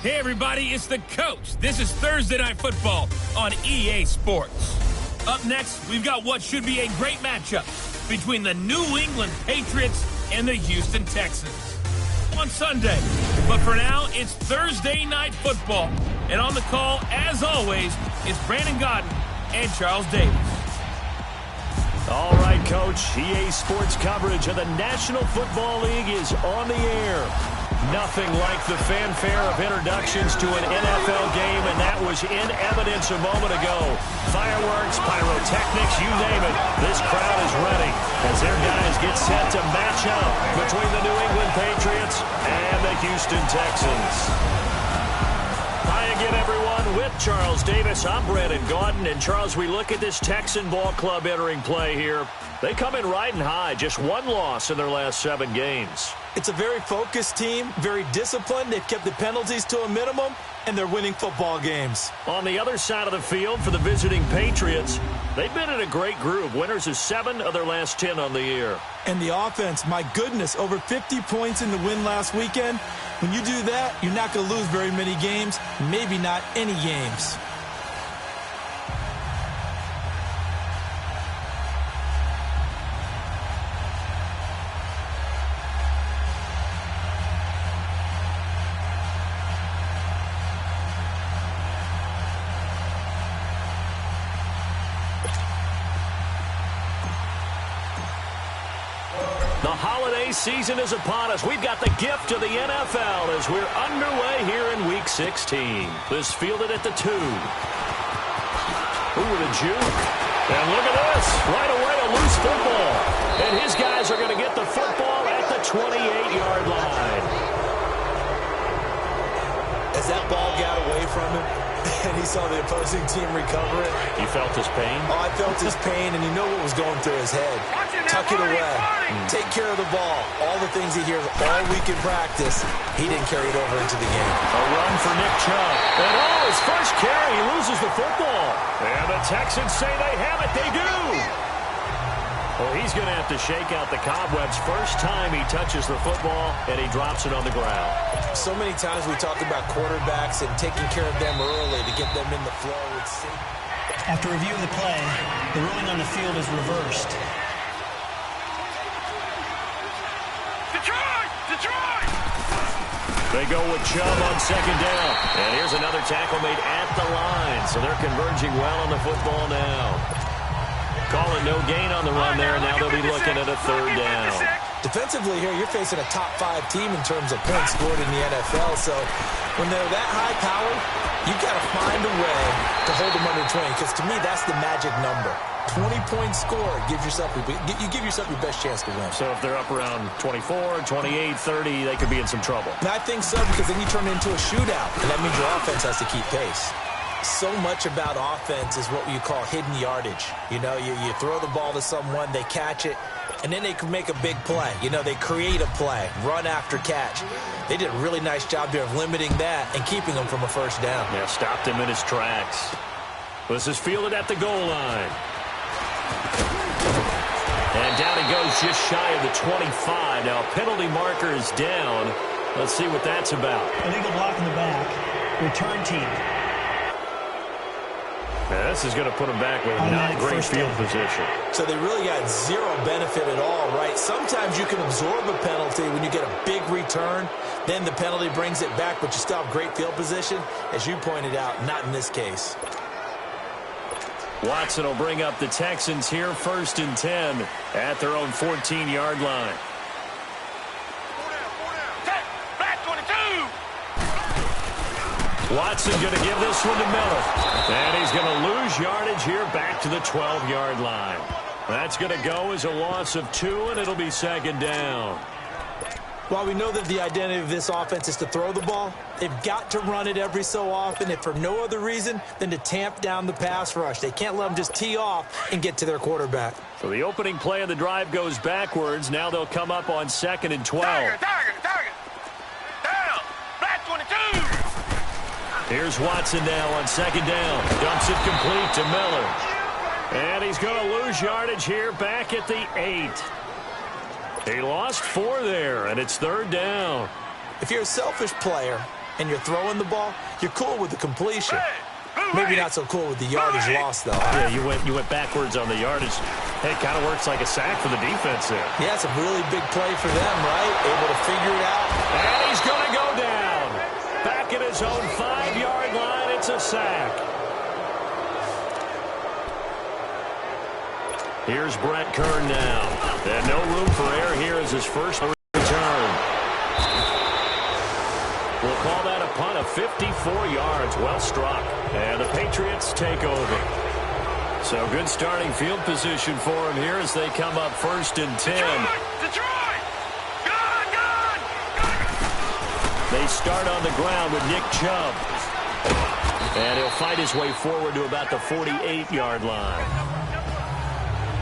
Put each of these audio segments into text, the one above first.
Hey everybody, it's the coach. This is Thursday Night Football on EA Sports. Up next, we've got what should be a great matchup between the New England Patriots and the Houston Texans on Sunday. But for now, it's Thursday Night Football. And on the call, as always, is Brandon Godden and Charles Davis. All right, Coach. EA Sports coverage of the National Football League is on the air. Nothing like the fanfare of introductions to an NFL game, and that was in evidence a moment ago. Fireworks, pyrotechnics, you name it. This crowd is ready as their guys get set to match up between the New England Patriots and the Houston Texans. Hi again, everyone. With Charles Davis, I'm Brandon Godden. And, Charles, we look at this Texan ball club entering play here. They come in riding high, just one loss in their last 7 games. It's a very focused team, very disciplined. They've kept the penalties to a minimum, and they're winning football games. On the other side of the field for the visiting Patriots, they've been in a great group. Winners of 7 of their last 10 on the year. And the offense, my goodness, over 50 points in the win last weekend. When you do that, you're not going to lose very many games, maybe not any games. The holiday season is upon us. We've got the gift of the NFL as we're underway here in Week 16. This fielded at the 2. Ooh, with a juke. And look at this. Right away, a loose football. And his guys are going to get the football at the 28-yard line. As that ball got away from him, and he saw the opposing team recover it. You felt his pain? Oh, I felt his pain, and you know what was going through his head. Tuck it away. Take care of the ball. All the things he hears all week in practice, he didn't carry it over into the game. A run for Nick Chubb. And his first carry, he loses the football. And the Texans say they have it. They do. Well, he's going to have to shake out the cobwebs first time he touches the football, and he drops it on the ground. So many times we talk about quarterbacks and taking care of them early to get them in the flow. After review of the play, the ruling on the field is reversed. Detroit! They go with Chubb on second down. And here's another tackle made at the line. So they're converging well on the football now. Calling no gain on the run there. Now they'll be looking at a third down. Defensively here, you're facing a top 5 team in terms of points scored in the NFL. So when they're that high powered, you've got to find a way to hold them under 20. Because to me, that's the magic number. 20 points scored. You give yourself your best chance to win. So if they're up around 24, 28, 30, they could be in some trouble. And I think so, because then you turn it into a shootout. And that means your offense has to keep pace. So much about offense is what you call hidden yardage. You know, you throw the ball to someone, they catch it, and then they can make a big play. You know, they create a play, run after catch. They did a really nice job there of limiting that and keeping him from a first down. Yeah, stopped him in his tracks. This is fielded at the goal line. And down he goes just shy of the 25. Now, penalty marker is down. Let's see what that's about. Illegal block in the back. Return team. Yeah, this is going to put them back with not great field position. So they really got zero benefit at all, right? Sometimes you can absorb a penalty when you get a big return. Then the penalty brings it back, but you still have great field position. As you pointed out, not in this case. Watson will bring up the Texans here, 1st and 10 at their own 14-yard line. Watson going to give this one to Miller. And he's going to lose yardage here back to the 12-yard line. That's going to go as a loss of 2, and it'll be 2nd down. While we know that the identity of this offense is to throw the ball, they've got to run it every so often, if for no other reason than to tamp down the pass rush. They can't let them just tee off and get to their quarterback. So the opening play of the drive goes backwards. Now they'll come up on 2nd and 12. Target. Down. Black 22. Here's Watson now on 2nd down. Dumps it complete to Miller. And he's going to lose yardage here back at the 8. He lost 4 there, and it's 3rd down. If you're a selfish player, and you're throwing the ball, you're cool with the completion. Maybe not so cool with the yardage loss, though. Yeah, you went backwards on the yardage. Hey, it kind of works like a sack for the defense there. Yeah, it's a really big play for them, right? Able to figure it out. And he's going to go down. Back at his own 5-yard line, it's a sack. Here's Brett Kern now. And no room for error here as his first return. We'll call that a punt of 54 yards. Well struck. And the Patriots take over. So good starting field position for him here as they come up 1st and 10. Detroit! Good! They start on the ground with Nick Chubb. And he'll fight his way forward to about the 48-yard line.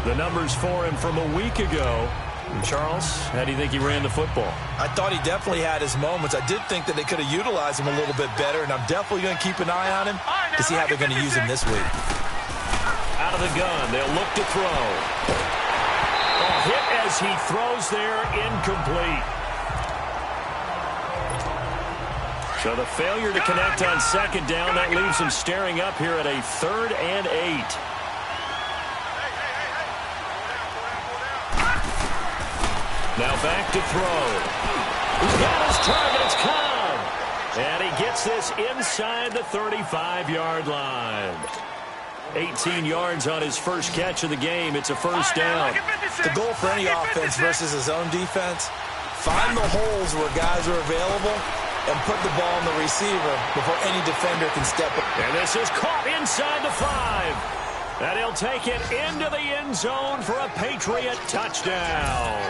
The numbers for him from a week ago. And Charles, how do you think he ran the football? I thought he definitely had his moments. I did think that they could have utilized him a little bit better, and I'm definitely going to keep an eye on him to see how they're going to use him this week. Out of the gun, they'll look to throw. A hit as he throws there, incomplete. So the failure to connect on 2nd down, that leaves him staring up here at a 3rd and 8. Now back to throw. He's got his target. It's Cobb. And he gets this inside the 35-yard line. 18 yards on his first catch of the game. It's a 1st down. The goal for any offense versus his own defense, find the holes where guys are available and put the ball on the receiver before any defender can step up. And this is caught inside the 5. And he'll take it into the end zone for a Patriot touchdown.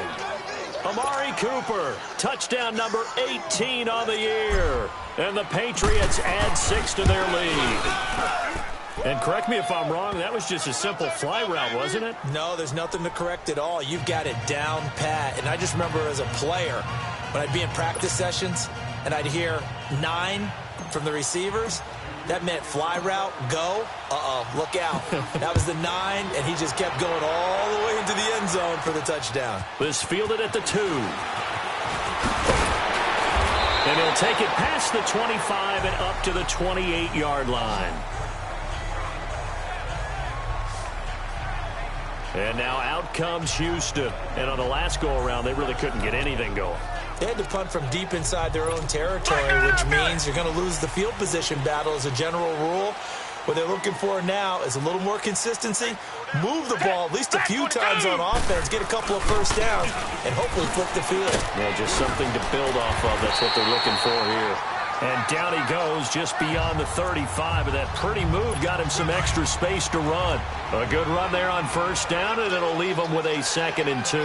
Amari Cooper, touchdown number 18 on the year. And the Patriots add 6 to their lead. And correct me if I'm wrong, that was just a simple fly route, wasn't it? No, there's nothing to correct at all. You've got it down pat. And I just remember as a player, when I'd be in practice sessions and I'd hear 9 from the receivers, that meant fly route, go. Look out. That was the 9, and he just kept going all the way into the end zone for the touchdown. This fielded at the 2. And he'll take it past the 25 and up to the 28-yard line. And now out comes Houston. And on the last go-around, they really couldn't get anything going. They had to punt from deep inside their own territory, which means you're going to lose the field position battle as a general rule. What they're looking for now is a little more consistency, move the ball at least a few times on offense, get a couple of 1st downs, and hopefully flip the field. Yeah, just something to build off of. That's what they're looking for here. And down he goes just beyond the 35, and that pretty move got him some extra space to run. A good run there on 1st down, and it'll leave him with a 2nd and 2.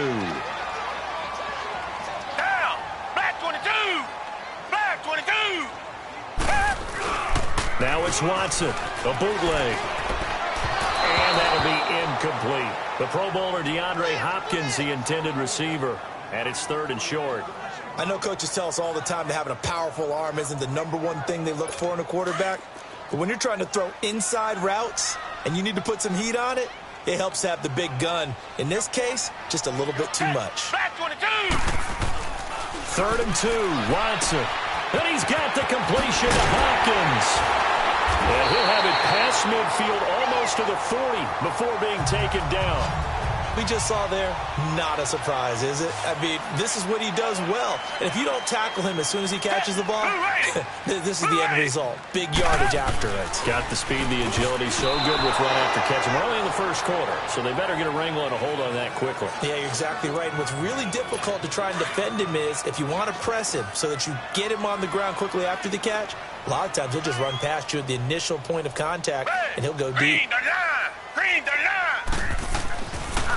Now it's Watson, a bootleg. And that'll be incomplete. The Pro Bowler DeAndre Hopkins, the intended receiver. And it's 3rd and short. I know coaches tell us all the time that having a powerful arm isn't the #1 thing they look for in a quarterback. But when you're trying to throw inside routes and you need to put some heat on it, it helps to have the big gun. In this case, just a little bit too much. 3rd and 2, Watson. And he's got the completion to Hopkins. And he'll have it past midfield almost to the 40 before being taken down. We just saw there, not a surprise, is it? I mean, this is what he does well. And if you don't tackle him as soon as he catches the ball, this is the end result. Big yardage after it. Got the speed, the agility, so good with run after catch. We're only in the 1st quarter, so they better get a wrangle and a hold on that quickly. Yeah, you're exactly right. And what's really difficult to try and defend him is if you want to press him so that you get him on the ground quickly after the catch, a lot of times he'll just run past you at the initial point of contact, and he'll go deep.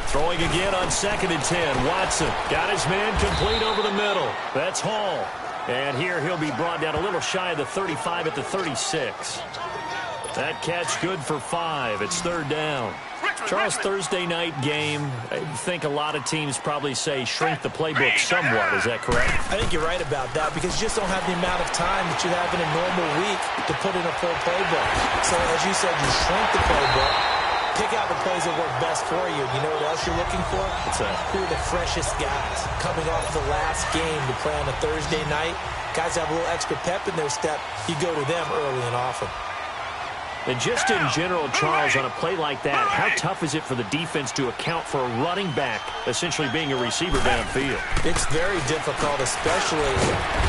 Throwing again on 2nd and 10. Watson got his man complete over the middle. That's Hall. And here he'll be brought down a little shy of the 35 at the 36. That catch good for 5. It's 3rd down. Charles, Thursday night game, I think a lot of teams probably say shrink the playbook somewhat. Is that correct? I think you're right about that because you just don't have the amount of time that you have in a normal week to put in a full playbook. So as you said, you shrink the playbook, pick out the plays that work best for you. You know what else you're looking for? Who are the freshest guys coming off the last game to play on a Thursday night? Guys have a little extra pep in their step. You go to them early and often. And just in general, Charles, on a play like that, how tough is it for the defense to account for a running back essentially being a receiver downfield? It's very difficult, especially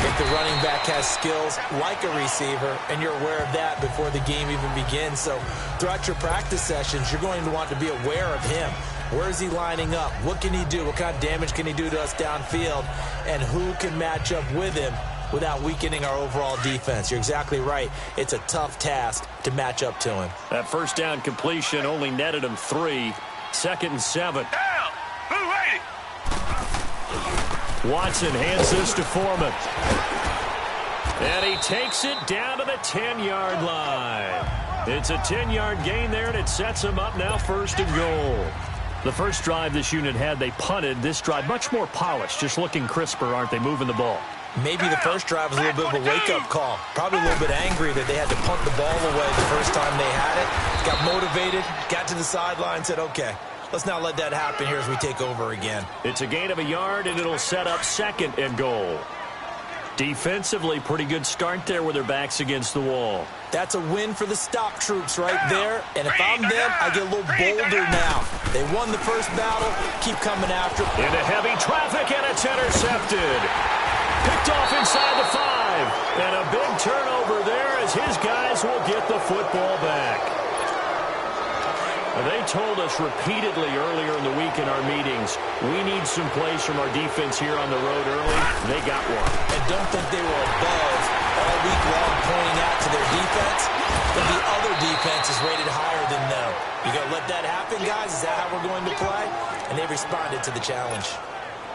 if the running back has skills like a receiver, and you're aware of that before the game even begins. So throughout your practice sessions, you're going to want to be aware of him. Where is he lining up? What can he do? What kind of damage can he do to us downfield? And who can match up with him without weakening our overall defense? You're exactly right. It's a tough task to match up to him. That first down completion only netted him 3. 2nd and 7. Down! Who waiting? Watson hands this to Foreman. And he takes it down to the 10-yard line. It's a 10-yard gain there, and it sets him up now 1st and goal. The first drive this unit had, they punted. This drive, much more polished, just looking crisper, aren't they, moving the ball? Maybe the first drive was a little bit of a wake-up call. Probably a little bit angry that they had to punt the ball away the first time they had it. Got motivated, got to the sideline, said, okay, let's not let that happen here as we take over again. It's a gain of a yard, and it'll set up 2nd and goal. Defensively, pretty good start there with their backs against the wall. That's a win for the stop troops right there. And if I'm them, I get a little bolder now. They won the first battle. Keep coming after. Into heavy traffic, and it's intercepted. Picked off inside the 5. And a big turnover there as his guys will get the football back. They told us repeatedly earlier in the week in our meetings, we need some plays from our defense here on the road early. They got one. And don't think they were above all week long pointing out to their defense, but the other defense is rated higher than them. You going to let that happen, guys? Is that how we're going to play? And they responded to the challenge.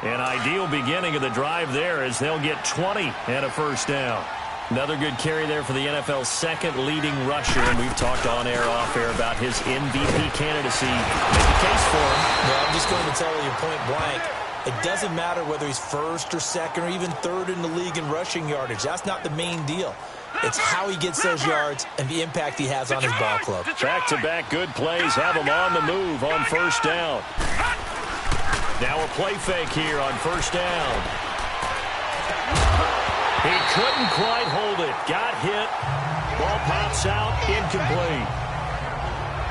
An ideal beginning of the drive there as they'll get 20 and a first down. Another good carry there for the NFL's 2nd leading rusher, and we've talked on air, off air about his MVP candidacy. Make a case for him. No, I'm just going to tell you point blank, it doesn't matter whether he's 1st or 2nd or even 3rd in the league in rushing yardage. That's not the main deal. It's how he gets those yards and the impact he has on his ball club. Back-to-back good plays have him on the move on first down. Now a play fake here on first down. He couldn't quite hold it. Got hit. Ball pops out. Incomplete.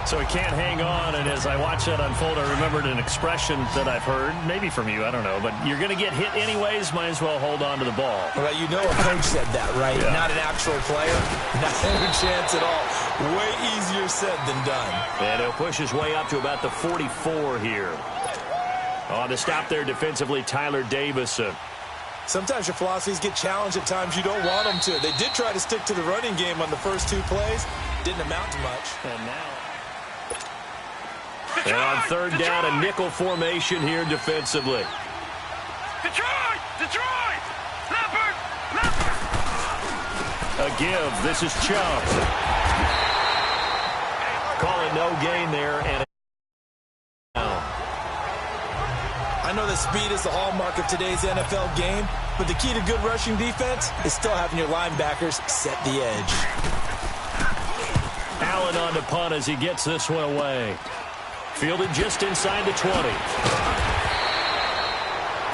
So he can't hang on, and as I watch that unfold, I remembered an expression that I've heard, maybe from you, I don't know, but you're going to get hit anyways, might as well hold on to the ball. Well, you know a coach said that, right? Yeah. Not an actual player. Not a chance at all. Way easier said than done. And he'll push his way up to about the 44 here. On the stop there defensively, Tyler Davison. Sometimes your philosophies get challenged at times you don't want them to. They did try to stick to the running game on the first 2 plays. Didn't amount to much. And on third down, a nickel formation here defensively. Detroit! Detroit! Leopard! Leopard! A give. This is Chubb. Call it no gain there. And I know that speed is the hallmark of today's NFL game, but the key to good rushing defense is still having your linebackers set the edge. Allen on the punt as he gets this one away. Fielded just inside the 20.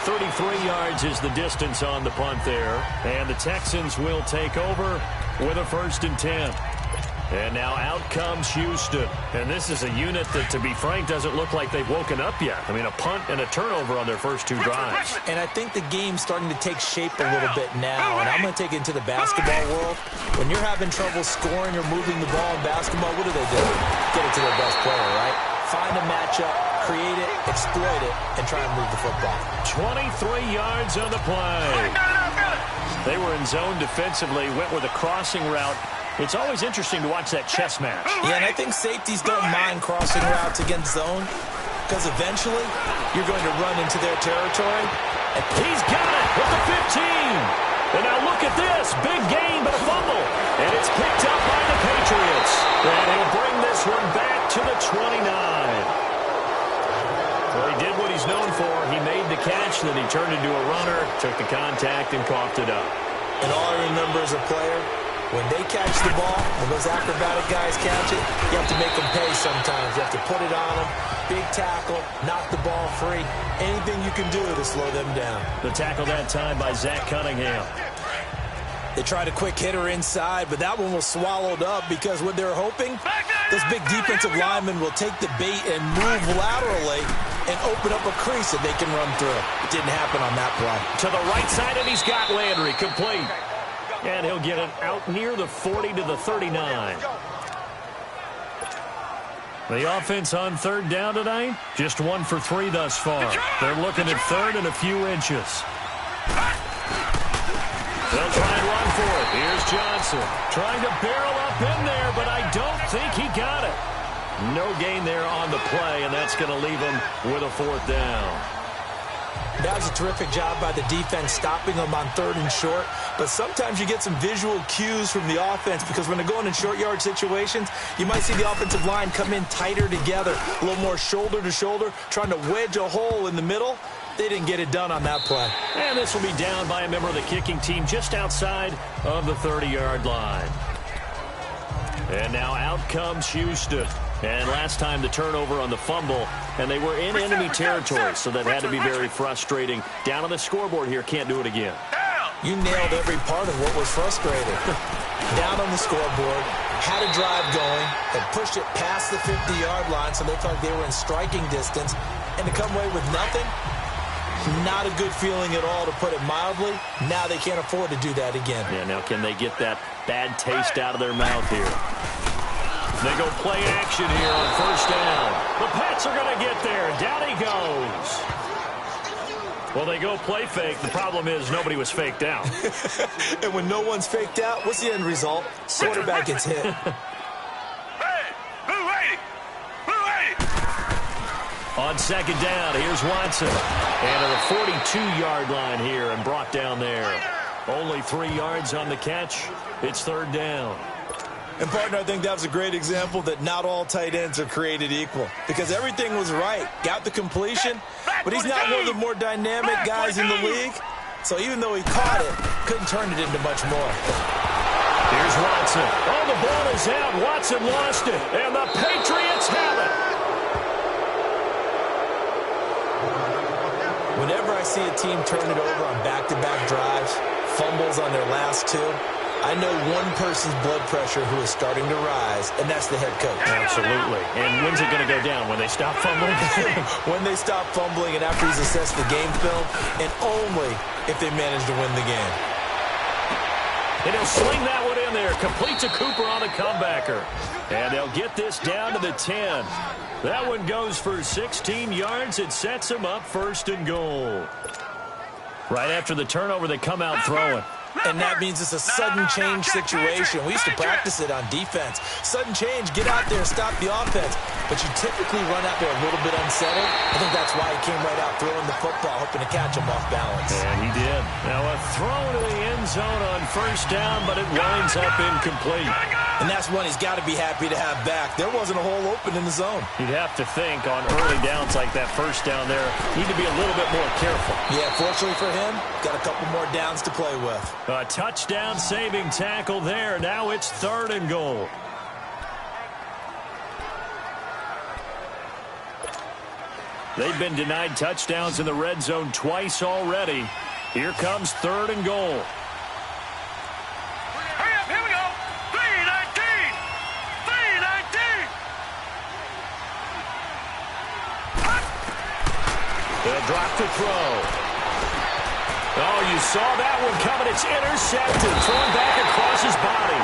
33 yards is the distance on the punt there. And the Texans will take over with a 1st and 10. And now out comes Houston. And this is a unit that, to be frank, doesn't look like they've woken up yet. I mean, a punt and a turnover on their first 2 drives. And I think the game's starting to take shape a little bit now. And I'm going to take it into the basketball world. When you're having trouble scoring or moving the ball in basketball, what do? Get it to their best player, right? Find a matchup, create it, exploit it, and try and move the football. 23 yards on the play. They were in zone defensively, went with a crossing route. It's always interesting to watch that chess match. Yeah, and I think safeties don't mind crossing routes against zone because eventually you're going to run into their territory. And he's got it with the 15. And now look at this. Big gain, but a fumble. And it's picked up by the Patriots. And he'll bring this one back to the 29. Well, he did what he's known for. He made the catch, then he turned into a runner, took the contact, and coughed it up. And all I remember as a player, when they catch the ball, when those acrobatic guys catch it, you have to make them pay sometimes. You have to put it on them, big tackle, knock the ball free. Anything you can do to slow them down. The tackle that time by Zach Cunningham. They tried a quick hitter inside, but that one was swallowed up because what they're hoping, those big defensive linemen will take the bait and move laterally and open up a crease that they can run through. It didn't happen on that play. To the right side, and he's got Landry complete. And he'll get it out near the 40 to the 39. The offense on third down tonight, just 1 for 3 thus far. They're looking at third and a few inches. They'll try and run for it. Here's Johnson trying to barrel up in there, but I don't think he got it. No gain there on the play, and that's going to leave him with a 4th down. That was a terrific job by the defense stopping them on 3rd and short. But sometimes you get some visual cues from the offense because when they're going in short yard situations, you might see the offensive line come in tighter together, a little more shoulder to shoulder, trying to wedge a hole in the middle. They didn't get it done on that play. And this will be down by a member of the kicking team just outside of the 30-yard line. And now out comes Houston. And last time the turnover on the fumble, and they were in enemy territory, so that had to be very frustrating. Down on the scoreboard here, can't do it again. You nailed every part of what was frustrating. Down on the scoreboard, had a drive going, and pushed it past the 50-yard line, so they felt like they were in striking distance, and to come away with nothing, not a good feeling at all, to put it mildly. Now they can't afford to do that again. Yeah, now can they get that bad taste out of their mouth here? They go play action here on 1st down. The Pats are going to get there. Down he goes. Well, they go play fake. The problem is nobody was faked out. And when no one's faked out, what's the end result? Quarterback gets hit. On 2nd down, here's Watson. And at the 42-yard line here and brought down there. Only 3 yards on the catch. It's 3rd down. And, partner, I think that was a great example that not all tight ends are created equal because everything was right. Got the completion, but he's not one of the more dynamic guys in the league. So even though he caught it, couldn't turn it into much more. Here's Watson. Oh, the ball is out. Watson lost it, and the Patriots have it. Whenever I see a team turn it over on back-to-back drives, fumbles on their last 2, I know one person's blood pressure who is starting to rise, and that's the head coach. Absolutely. And when's it going to go down? When they stop fumbling? When they stop fumbling and after he's assessed the game film, and only if they manage to win the game. And he'll sling that one in there. Complete to Cooper on the comebacker. And they'll get this down to the 10. That one goes for 16 yards. It sets them up 1st and goal. Right after the turnover, they come out throwing. And that means it's a sudden change situation. We used to practice it on defense. Sudden change, get out there, stop the offense. But you typically run out there a little bit unsettled. I think that's why he came right out throwing the football, hoping to catch him off balance. And he did. Now a throw to the end zone on 1st down, but it winds up incomplete. And that's one he's got to be happy to have back. There wasn't a hole open in the zone. You'd have to think on early downs like that 1st down there, need to be a little bit more careful. Yeah, fortunately for him, got a couple more downs to play with. A touchdown saving tackle there. Now it's 3rd and goal. They've been denied touchdowns in the red zone twice already. Here comes 3rd and goal. Hurry up, here we go. 3-19. 3-19. They'll drop to throw. Oh, you saw that one coming. It's intercepted. Thrown back across his body.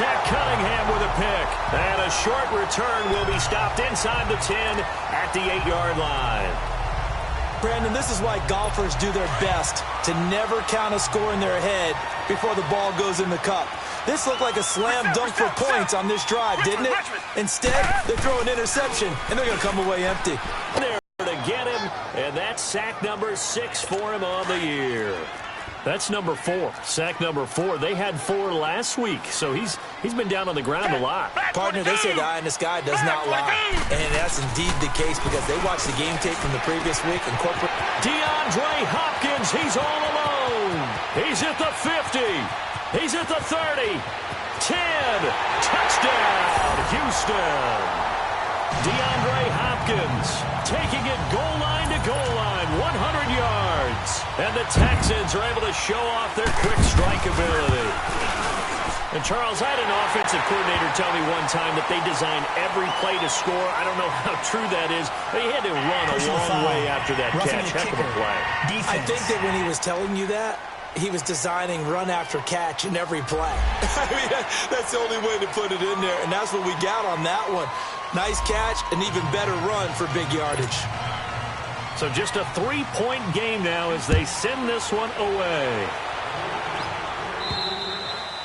Zach Cunningham with a pick. And a short return will be stopped inside the 10 at the 8-yard line. Brandon, this is why golfers do their best to never count a score in their head before the ball goes in the cup. This looked like a slam dunk for points on this drive, didn't it? Instead, they throw an interception, and they're going to come away empty. There to get him, and that's sack number 6 for him on the year. That's number 4. Sack number 4. They had 4 last week, so he's been down on the ground a lot. Partner, they say the eye in the sky does not lie. And that's indeed the case because they watched the game tape from the previous week and corporate. DeAndre Hopkins, he's all alone. He's at the 50. He's at the 30. 10. Touchdown, Houston. DeAndre Hopkins taking it goal line to goal line, 100 yards. And the Texans are able to show off their quick strike ability. And, Charles, I had an offensive coordinator tell me one time that they design every play to score. I don't know how true that is. They had to run a long way after that catch. Heck of a play. Defense. I think that when he was telling you that, he was designing run after catch in every play. I mean, that's the only way to put it in there, and that's what we got on that one. Nice catch, an even better run for big yardage. So just a 3-point game now as they send this one away.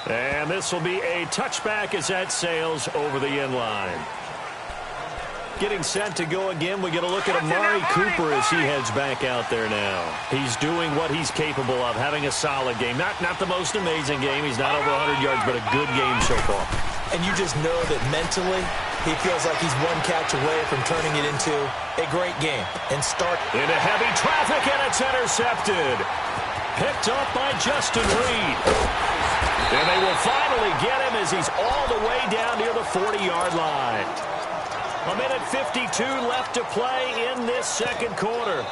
And this will be a touchback as that sails over the end line. Getting set to go again, we get a look at Amari Cooper as he heads back out there now. He's doing what he's capable of, having a solid game. Not the most amazing game. He's not over 100 yards, but a good game so far. And you just know that mentally he feels like he's one catch away from turning it into a great game. And start into heavy traffic, and it's intercepted. Picked up by Justin Reed. And they will finally get him as he's all the way down near the 40-yard line. A minute 52 left to play in this second quarter.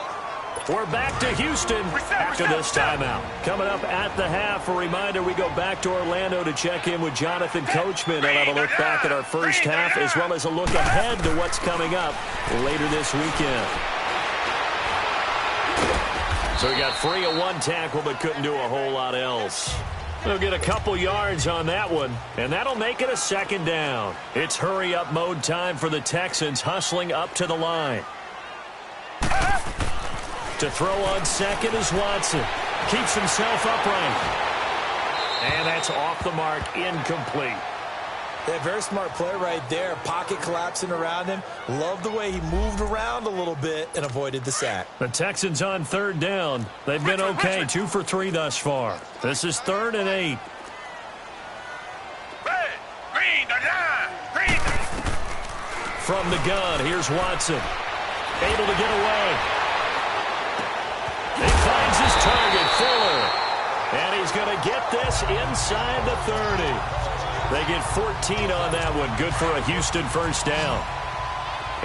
We're back to Houston after this timeout. Coming up at the half, a reminder, we go back to Orlando to check in with Jonathan Coachman and have a look back at our first half as well as a look ahead to what's coming up later this weekend. So we got free of one tackle but couldn't do a whole lot else. They'll get a couple yards on that one, and that'll make it a second down. It's hurry-up mode time for the Texans, hustling up to the line. To throw on second is Watson. Keeps himself upright. And that's off the mark, incomplete. Yeah, very smart play right there. Pocket collapsing around him. Love the way he moved around a little bit and avoided the sack. The Texans on third down. They've been okay, 2 for 3 thus far. This is 3rd and 8. From the gun, here's Watson. Able to get away. He finds his target, Fuller. And he's going to get this inside the 30. They get 14 on that one. Good for a Houston first down.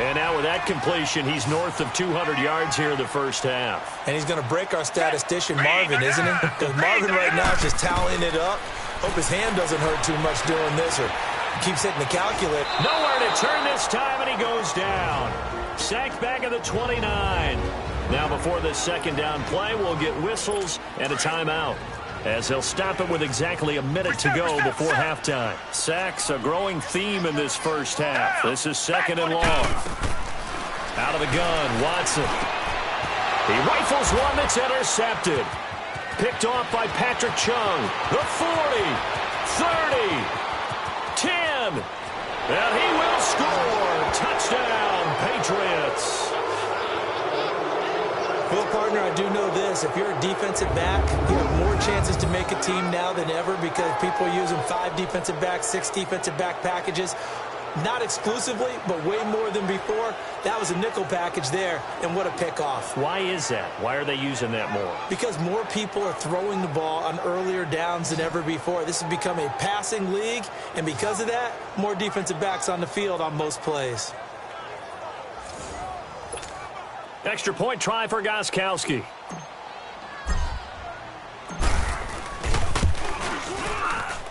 And now with that completion, he's north of 200 yards here in the first half. And he's going to break our statistician, Marvin, isn't he? Because Marvin right now is just tallying it up. Hope his hand doesn't hurt too much doing this or keeps hitting the calculator. Nowhere to turn this time, and he goes down. Sacked back at the 29. Now before this second down play, we'll get whistles and a timeout, as he'll stop it with exactly a minute to go before halftime. Sacks, a growing theme in this first half. This is 2nd and long. Out of the gun, Watson. He rifles one that's intercepted. Picked off by Patrick Chung. The 40, 30, 10. And he will score. Touchdown, Patriots. Well, partner, I do know this. If you're a defensive back, you have more chances to make a team now than ever because people are using 5 defensive backs, 6 defensive back packages. Not exclusively, but way more than before. That was a nickel package there, and what a pickoff. Why is that? Why are they using that more? Because more people are throwing the ball on earlier downs than ever before. This has become a passing league, and because of that, more defensive backs on the field on most plays. Extra point try for Gostkowski.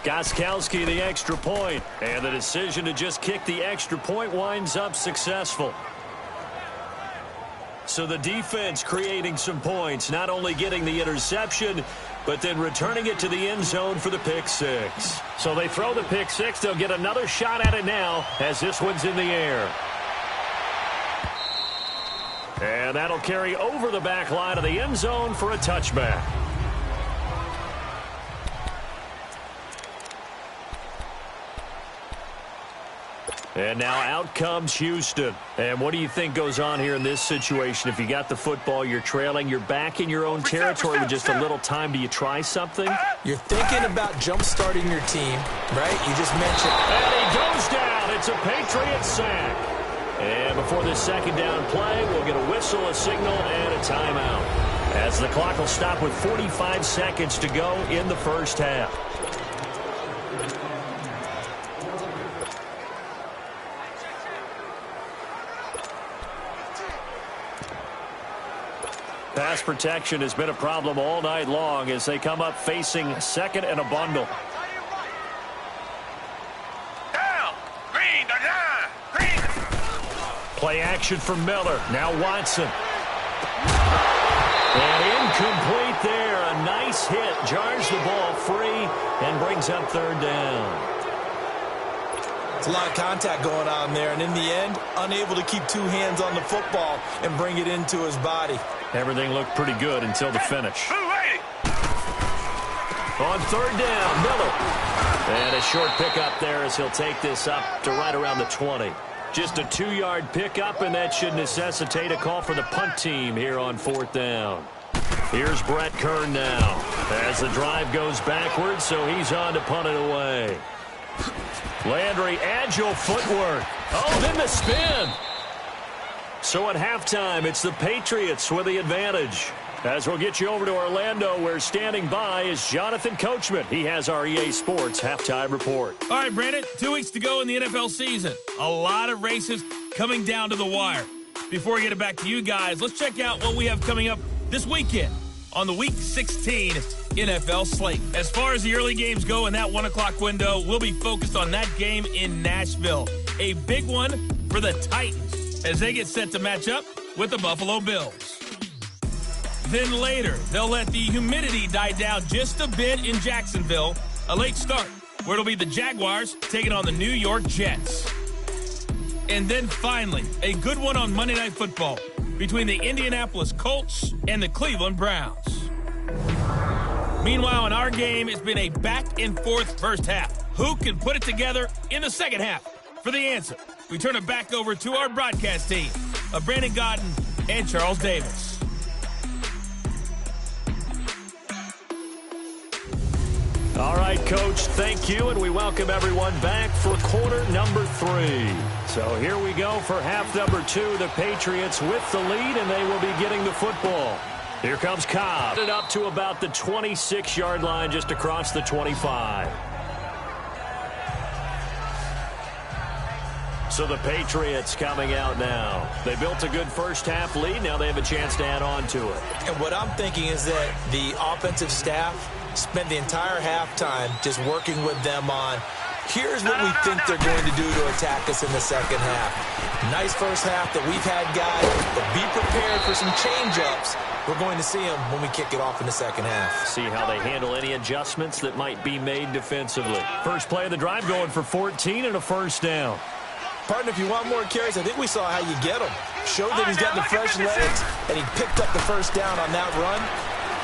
Gostkowski the extra point, and the decision to just kick the extra point winds up successful. So the defense creating some points, not only getting the interception, but then returning it to the end zone for the pick six. So they throw the pick six. They'll get another shot at it now as this one's in the air. And that'll carry over the back line of the end zone for a touchback. And now out comes Houston. And what do you think goes on here in this situation? If you got the football, you're trailing, you're back in your own territory with just a little time. Do you try something? You're thinking about jump-starting your team, right? You just mentioned. And he goes down. It's a Patriots sack. And before this second down play, we'll get a whistle, a signal, and a timeout, as the clock will stop with 45 seconds to go in the first half. Pass protection has been a problem all night long as they come up facing second and a bundle. Down. Green. Down. Green. Play action from Miller. Now Watson. And incomplete there. A nice hit. Jars the ball free and brings up third down. It's a lot of contact going on there, and in the end, unable to keep two hands on the football and bring it into his body. Everything looked pretty good until the finish. 280. On third down, Miller. And a short pickup there as he'll take this up to right around the 20. Just a 2-yard pickup, and that should necessitate a call for the punt team here on fourth down. Here's Brett Kern now as the drive goes backwards, so he's on to punt it away. Landry, agile footwork. Oh, then the spin. So at halftime, it's the Patriots with the advantage. As we'll get you over to Orlando, where standing by is Jonathan Coachman. He has our EA Sports halftime report. All right, Brandon, 2 weeks to go in the NFL season. A lot of races coming down to the wire. Before we get it back to you guys, let's check out what we have coming up this weekend on the Week 16 NFL slate. As far as the early games go in that 1 o'clock window, we'll be focused on that game in Nashville. A big one for the Titans as they get set to match up with the Buffalo Bills. Then later, they'll let the humidity die down just a bit in Jacksonville. A late start, where it'll be the Jaguars taking on the New York Jets. And then finally, a good one on Monday Night Football between the Indianapolis Colts and the Cleveland Browns. Meanwhile, in our game, it's been a back-and-forth first half. Who can put it together in the second half? For the answer, we turn it back over to our broadcast team of Brandon Godden and Charles Davis. All right, Coach, thank you, and we welcome everyone back for quarter number 3. So here we go for half number 2. The Patriots with the lead, and they will be getting the football. Here comes Cobb. It up to about the 26-yard line, just across the 25. So the Patriots coming out now. They built a good first-half lead. Now they have a chance to add on to it. And what I'm thinking is that the offensive staff spent the entire halftime just working with them on, here's what we think they're going to do to attack us in the second half. Nice first half that we've had, guys, but be prepared for some change-ups. We're going to see them when we kick it off in the second half. See how they handle any adjustments that might be made defensively. First play of the drive going for 14 and a first down. Partner, if you want more carries, I think we saw how you get him. Showed that he's got the fresh legs, and he picked up the first down on that run.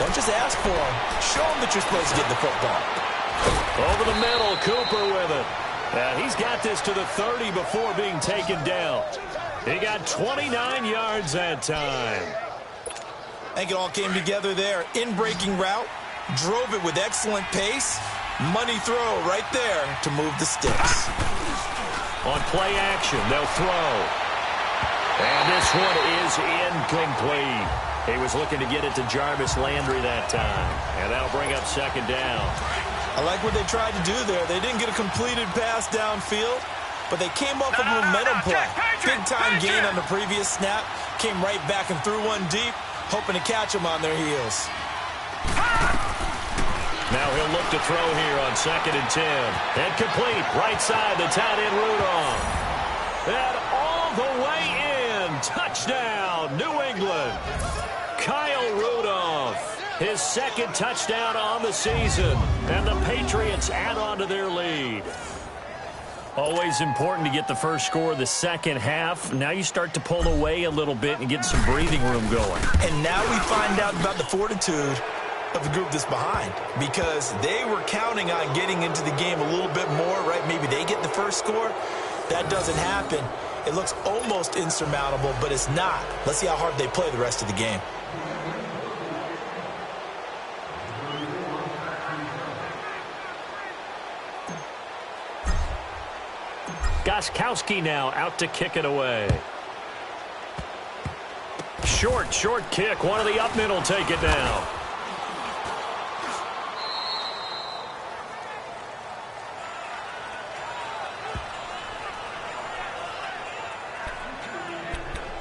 Don't just ask for him. Show him that you're supposed to get the football. Over the middle, Cooper with it. He's got this to the 30 before being taken down. He got 29 yards that time. I think it all came together there. In-breaking route, drove it with excellent pace. Money throw right there to move the sticks. On play action, they'll throw. And this one is incomplete. He was looking to get it to Jarvis Landry that time. And that'll bring up second down. I like what they tried to do there. They didn't get a completed pass downfield, but they came up with a momentum play. Big-time gain on the previous snap. Came right back and threw one deep, hoping to catch them on their heels. Now he'll look to throw here on 2nd and 10. And complete, right side, the tight end Rudolph. And all the way in. Touchdown, New England. Kyle Rudolph, his second touchdown on the season. And the Patriots add on to their lead. Always important to get the first score of the second half. Now you start to pull away a little bit and get some breathing room going. And now we find out about the fortitude of the group that's behind, because they were counting on getting into the game a little bit more, right? Maybe they get the first score. That doesn't happen. It looks almost insurmountable, but it's not. Let's see how hard they play the rest of the game. Gostkowski now out to kick it away. Short kick. One of the up men will take it down.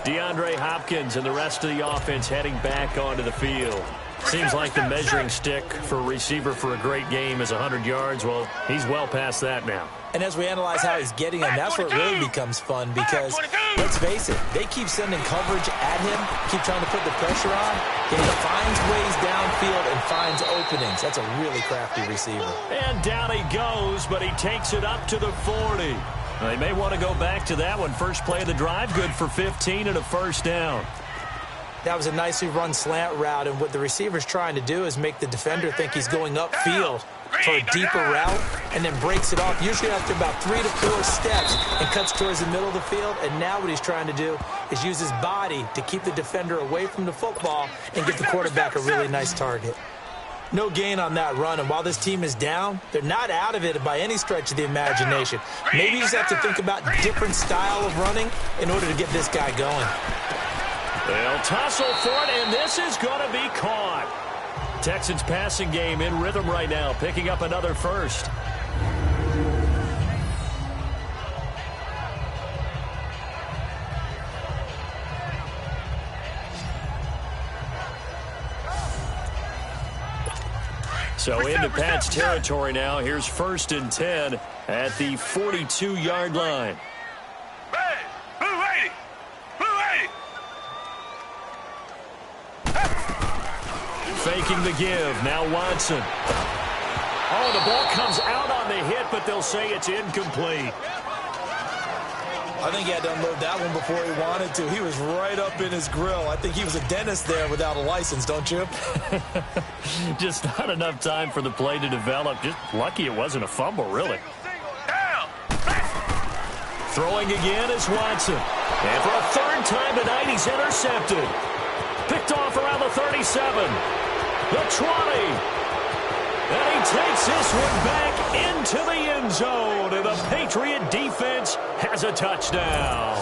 DeAndre Hopkins and the rest of the offense heading back onto the field. Seems like the measuring stick for a receiver for a great game is 100 yards. Well, he's well past that now. And as we analyze how he's getting them, that's where it really becomes fun because, let's face it, they keep sending coverage at him, keep trying to put the pressure on. He finds ways downfield and finds openings. That's a really crafty receiver. And down he goes, but he takes it up to the 40. They may want to go back to that one. First play of the drive, good for 15 and a first down. That was a nicely run slant route, and what the receiver's trying to do is make the defender think he's going upfield for a deeper route and then breaks it off, usually after about 3 to 4 steps, and cuts towards the middle of the field. And now what he's trying to do is use his body to keep the defender away from the football and give the quarterback a really nice target. No gain on that run, and while this team is down, they're not out of it by any stretch of the imagination. Maybe you just have to think about different style of running in order to get this guy going. They'll tussle for it, and this is going to be caught. Texans passing game in rhythm right now, picking up another first. So into Pat's territory now. Here's 1st and 10 at the 42-yard line. Faking the give. Now Watson. Oh, the ball comes out on the hit, but they'll say it's incomplete. I think he had to unload that one before he wanted to. He was right up in his grill. I think he was a dentist there without a license, don't you? Just not enough time for the play to develop. Just lucky it wasn't a fumble, really. Throwing again is Watson. And for a 3rd time tonight, he's intercepted. Picked off around the 37. The 20. And he takes this one back into the end zone. And the Patriot defense has a touchdown.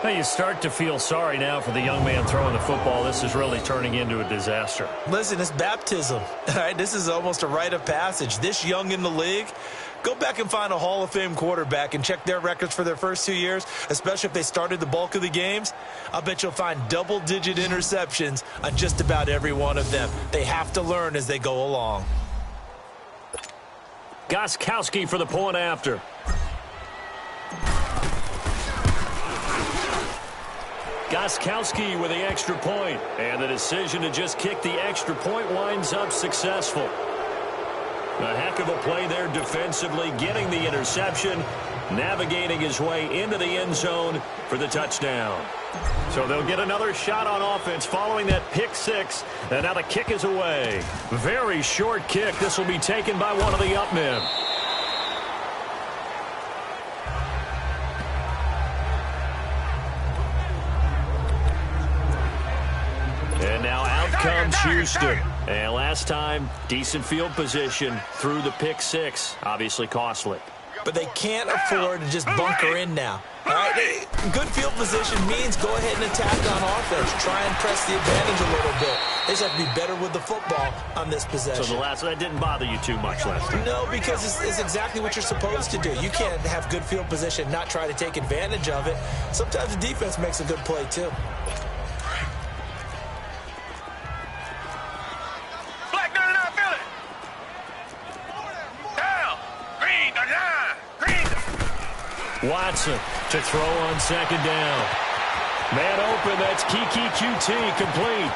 Now you start to feel sorry now for the young man throwing the football. This is really turning into a disaster. Listen, it's baptism. All right, this is almost a rite of passage. This young in the league, go back and find a Hall of Fame quarterback and check their records for their first 2 years, especially if they started the bulk of the games. I'll bet you'll find double-digit interceptions on just about every one of them. They have to learn as they go along. Gostkowski for the point after. Gostkowski with the extra point, and the decision to just kick the extra point winds up successful. A heck of a play there defensively, getting the interception, navigating his way into the end zone for the touchdown. So they'll get another shot on offense following that pick 6, and now the kick is away. Very short kick. This will be taken by one of the up men. And now out comes Houston. And last time, decent field position through the pick 6. Obviously costly. But they can't afford to just bunker in now. All right? Good field position means go ahead and attack on offense. Try and press the advantage a little bit. They just have to be better with the football on this possession. So that didn't bother you too much last time? No, because it's exactly what you're supposed to do. You can't have good field position and not try to take advantage of it. Sometimes the defense makes a good play, too. Watson to throw on 2nd down. Man open, that's Kiki QT complete.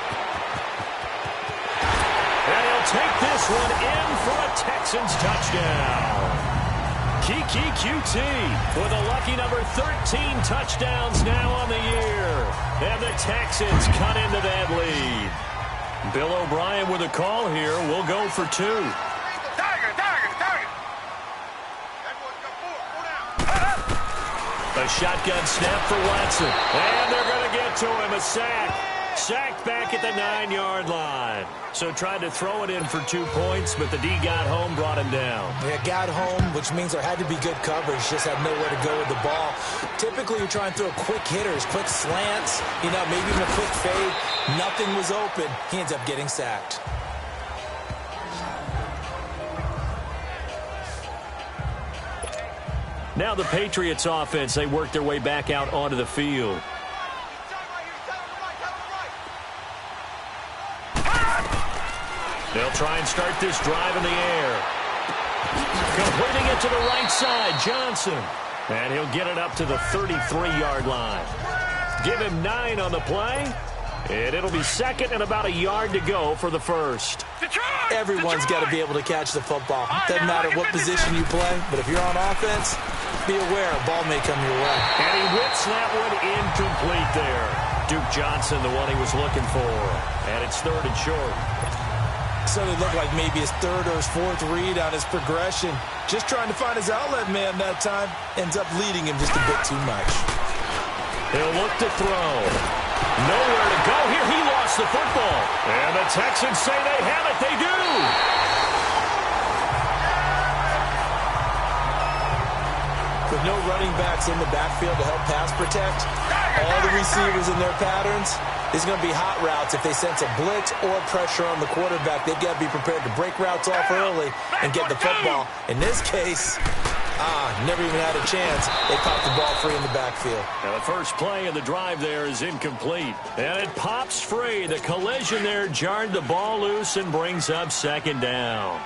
And he'll take this one in for a Texans touchdown. Kiki QT with a lucky number 13 touchdowns now on the year. And the Texans cut into that lead. Bill O'Brien with a call here. We'll go for 2. A shotgun snap for Watson. And they're going to get to him. A sack. Sacked back at the 9-yard line. So tried to throw it in for 2 points, but the D got home, brought him down. Yeah, got home, which means there had to be good coverage. Just had nowhere to go with the ball. Typically, you're trying to throw quick hitters, quick slants, maybe even a quick fade. Nothing was open. He ends up getting sacked. Now the Patriots offense, they work their way back out onto the field. They'll try and start this drive in the air. Completing it to the right side, Johnson. And he'll get it up to the 33-yard line. Give him 9 on the play. And it'll be second and about a yard to go for the first. Everyone's got to be able to catch the football. Doesn't matter what position you play, but if you're on offense, be aware a ball may come your way. And he whips that one incomplete there. Duke Johnson, the one he was looking for. And it's third and short. So it looked like maybe his third or his fourth read on his progression. Just trying to find his outlet man that time. Ends up leading him just a bit too much. He'll look to throw. Nowhere to go here. He lost the football. And the Texans say they have it. They do. With no running backs in the backfield to help pass protect, all the receivers in their patterns, it's going to be hot routes. If they sense a blitz or pressure on the quarterback, they've got to be prepared to break routes off early and get the football. In this case, never even had a chance. They popped the ball free in the backfield. Now the first play of the drive there is incomplete. And it pops free. The collision there jarred the ball loose and brings up second down.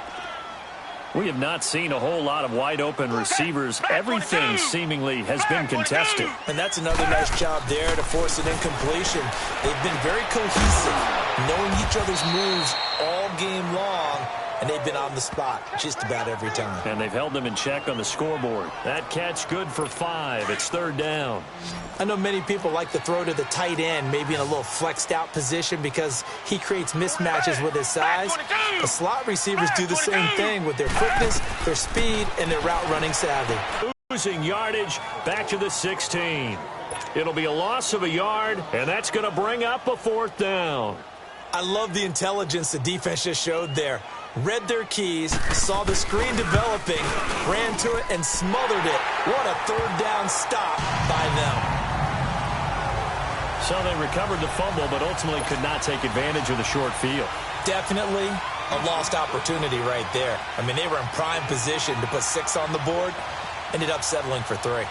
We have not seen a whole lot of wide-open receivers. Everything seemingly has been contested. And that's another nice job there to force an incompletion. They've been very cohesive, knowing each other's moves all game long, and they've been on the spot just about every time. And they've held them in check on the scoreboard. That catch good for 5. It's third down. I know many people like to throw to the tight end, maybe in a little flexed out position because he creates mismatches with his size. The slot receivers do the same thing with their quickness, their speed, and their route running savvy. Losing yardage back to the 16. It'll be a loss of a yard, and that's going to bring up a fourth down. I love the intelligence the defense just showed there. Read their keys, saw the screen developing, ran to it, and smothered it. What a third down stop by them. So they recovered the fumble, but ultimately could not take advantage of the short field. Definitely a lost opportunity right there. I mean, they were in prime position to put 6 on the board, ended up settling for 3.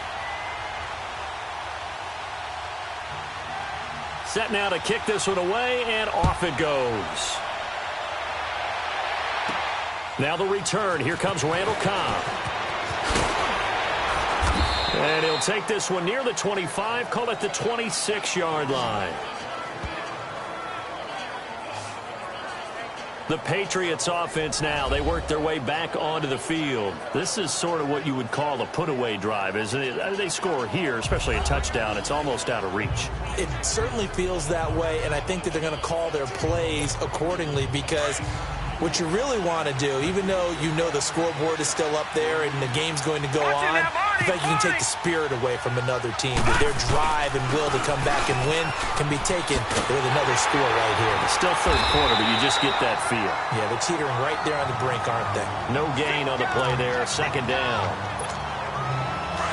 Set now to kick this one away, and off it goes. Now the return. Here comes Randall Cobb. And he'll take this one near the 25, call it the 26-yard line. The Patriots offense now, they work their way back onto the field. This is sort of what you would call a put-away drive, isn't it? They score here, especially a touchdown. It's almost out of reach. It certainly feels that way, and I think that they're going to call their plays accordingly because what you really want to do, even though you know the scoreboard is still up there and the game's going to go on, I think you can take the spirit away from another team. That their drive and will to come back and win can be taken with another score right here. It's still third quarter, but you just get that feel. Yeah, they're teetering right there on the brink, aren't they? No gain on the play there. Second down.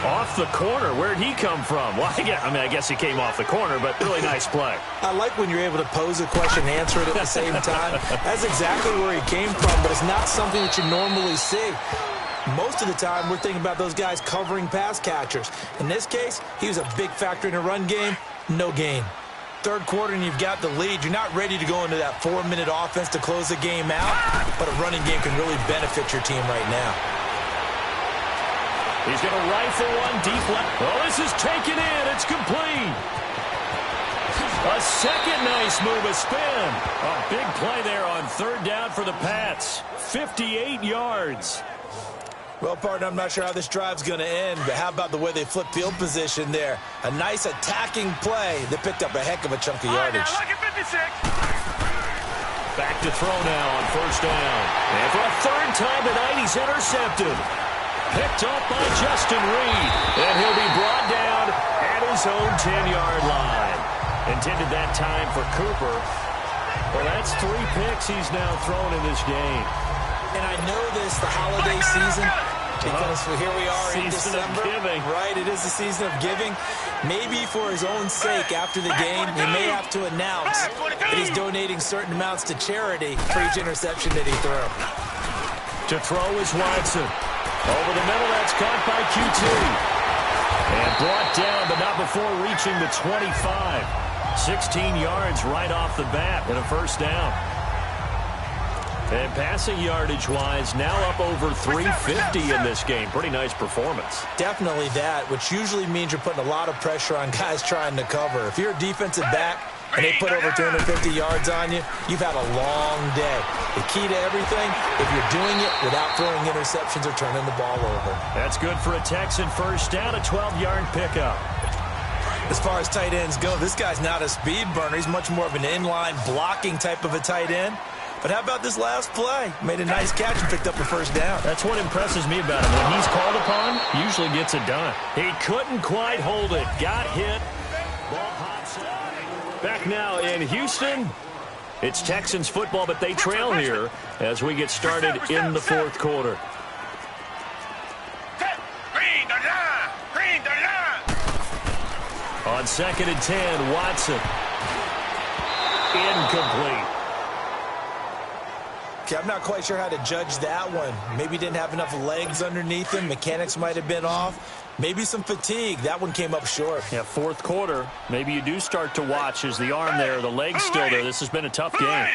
Off the corner. Where'd he come from? Well, I guess he came off the corner, but really nice play. I like when you're able to pose a question and answer it at the same time. That's exactly where he came from, but it's not something that you normally see. Most of the time, we're thinking about those guys covering pass catchers. In this case, he was a big factor in the run game. No gain. Third quarter, and you've got the lead. You're not ready to go into that 4-minute offense to close the game out, but a running game can really benefit your team right now. He's going to rifle one deep left. Oh, this is taken in. It's complete. A second nice move, a spin. A big play there on third down for the Pats. 58 yards. Well, partner, I'm not sure how this drive's going to end, but how about the way they flip field position there? A nice attacking play that picked up a heck of a chunk of yardage. Back to throw now on first down. And for a third time tonight, he's intercepted. Picked up by Justin Reed. And he'll be brought down at his own 10-yard line. Intended that time for Cooper. Well, that's 3 picks he's now thrown in this game. And I know this, the holiday season, because here we are in December. Right, it is the season of giving. Maybe for his own sake, after the game, he may have to announce that he's donating certain amounts to charity for each interception that he threw. To throw is Watson. Over the middle, that's caught by QT. And brought down, but not before reaching the 25. 16 yards right off the bat and a first down. And passing yardage-wise, now up over 350 in this game. Pretty nice performance. Definitely that, which usually means you're putting a lot of pressure on guys trying to cover. If you're a defensive back and they put over 250 yards on you, you've had a long day. The key to everything, if you're doing it without throwing interceptions or turning the ball over. That's good for a Texan first down, a 12-yard pickup. As far as tight ends go, this guy's not a speed burner. He's much more of an inline blocking type of a tight end. But how about this last play? Made a nice catch and picked up a first down. That's what impresses me about him. When he's called upon, he usually gets it done. He couldn't quite hold it. Got hit. Ball hops out. Back now in Houston. It's Texans football, but they trail here as we get started in the fourth quarter. On 2nd and 10, Watson. Incomplete. Okay, I'm not quite sure how to judge that one. Maybe didn't have enough legs underneath him. Mechanics might have been off. Maybe some fatigue. That one came up short. Yeah, fourth quarter. Maybe you do start to watch as the arm there, the leg's still there. This has been a tough game.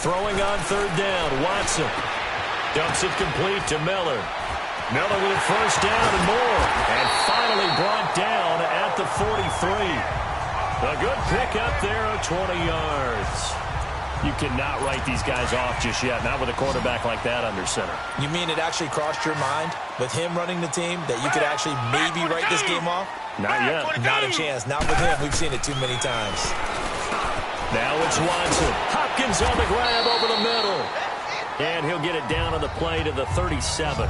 Throwing on 3rd down, Watson. Dumps it complete to Miller. Miller with a first down and more. And finally brought down at the 43. A good pickup there of 20 yards. You cannot write these guys off just yet, not with a quarterback like that under center. You mean it actually crossed your mind with him running the team that you could actually maybe write this game off? Not yet. Not a chance. Not with him. We've seen it too many times. Now it's Watson. Hopkins on the grab over the middle. And he'll get it down on the play to the 37.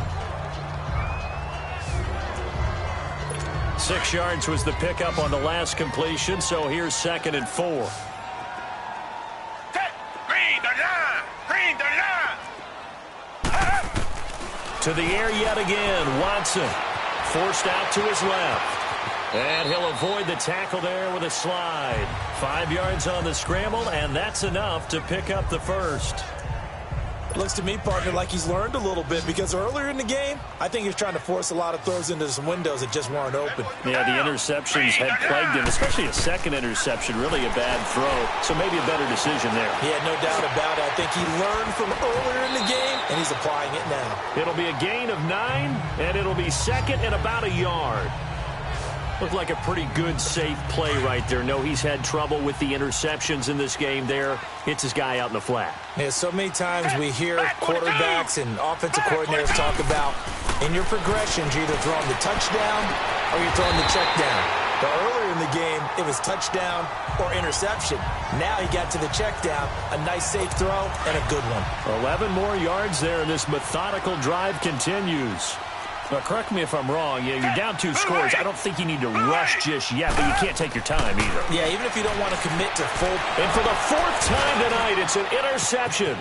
6 yards was the pickup on the last completion, so here's 2nd and 4. To the air yet again, Watson. Forced out to his left. And he'll avoid the tackle there with a slide. 5 yards on the scramble, and that's enough to pick up the first. Looks to me, partner, like he's learned a little bit because earlier in the game, I think he's trying to force a lot of throws into some windows that just weren't open. Yeah, the interceptions had plagued him, especially a second interception, really a bad throw. So maybe a better decision there. Yeah, no doubt about it. I think he learned from earlier in the game, and he's applying it now. It'll be a gain of 9, and it'll be 2nd and about a yard. Looked like a pretty good, safe play right there. No, he's had trouble with the interceptions in this game there. It's his guy out in the flat. Yeah, so many times we hear quarterbacks and offensive coordinators talk about in your progressions, you're either throwing the touchdown or you're throwing the check down. But earlier in the game, it was touchdown or interception. Now he got to the check down, a nice safe throw, and a good one. 11 more yards there, and this methodical drive continues. Now, correct me if I'm wrong. Yeah, you're down 2 scores. I don't think you need to rush just yet, but you can't take your time either. Yeah, even if you don't want to commit to full. And for the 4th time tonight, it's an interception.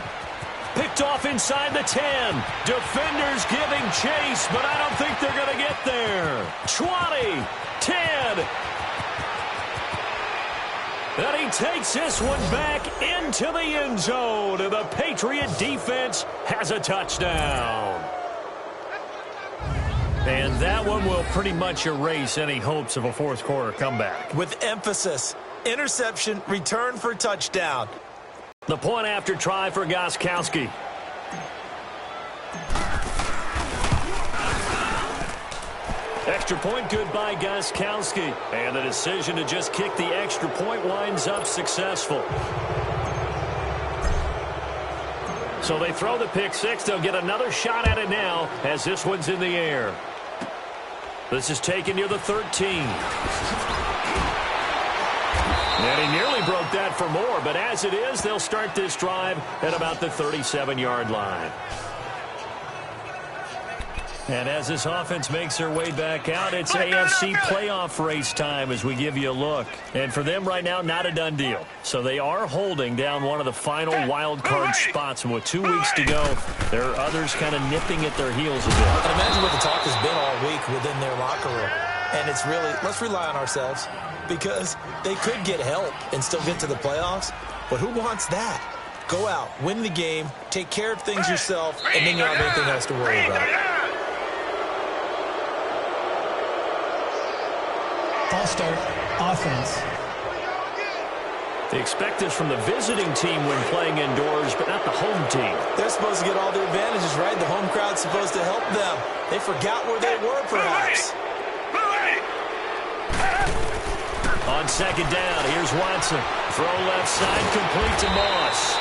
Picked off inside the 10. Defenders giving chase, but I don't think they're going to get there. 20, 10. And he takes this one back into the end zone. And the Patriot defense has a touchdown. And that one will pretty much erase any hopes of a fourth quarter comeback. With emphasis, interception, return for touchdown. The point after try for Gostkowski. Extra point good by Gostkowski. And the decision to just kick the extra point winds up successful. So they throw the pick 6. They'll get another shot at it now as this one's in the air. This is taken near the 13. And he nearly broke that for more, but as it is, they'll start this drive at about the 37-yard line. And as this offense makes their way back out, it's AFC playoff race time as we give you a look. And for them right now, not a done deal. So they are holding down one of the final wild card spots. And with 2 weeks to go, there are others kind of nipping at their heels a bit. I imagine what the talk has been all week within their locker room. And it's really, let's rely on ourselves because they could get help and still get to the playoffs. But who wants that? Go out, win the game, take care of things yourself, and then you don't have anything else to worry about. False start, offense. They expect this from the visiting team when playing indoors, but not the home team. They're supposed to get all the advantages, right? The home crowd's supposed to help them. They forgot where they were, perhaps. On second down, here's Watson. Throw left side, complete to Moss.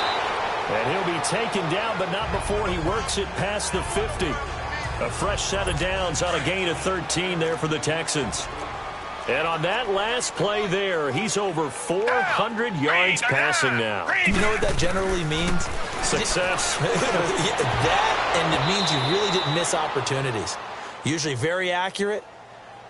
And he'll be taken down, but not before he works it past the 50. A fresh set of downs on a gain of 13 there for the Texans. And on that last play there, he's over 400 yards passing now. You know what that generally means? Success. That, and it means you really didn't miss opportunities. Usually very accurate.